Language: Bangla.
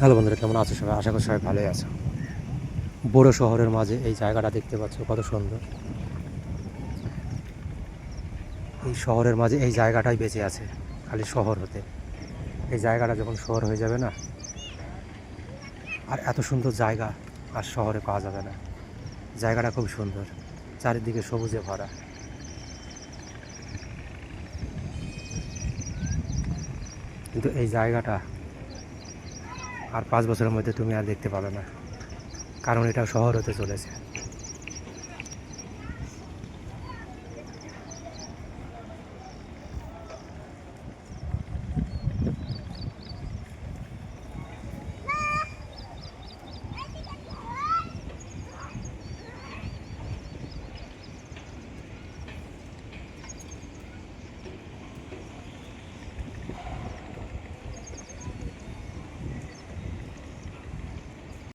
হ্যালো বন্ধুরা, কেমন আছো সবাই? আশা করি সবাই ভালোই আছো। বড় শহরের মাঝে এই জায়গাটা দেখতে পাচ্ছ কত সুন্দর। এই শহরের মাঝে এই জায়গাটাই বেঁচে আছে খালি শহর হতে। এই জায়গাটা যখন শহর হয়ে যাবে না, আর এত সুন্দর জায়গা আর শহরে পাওয়া যাবে না। জায়গাটা খুব সুন্দর, চারিদিকে সবুজে ভরা। কিন্তু এই জায়গাটা আর 5 বছরের মধ্যে তুমি আর দেখতে পাবে না, কারণ এটা শহর হতে চলেছে।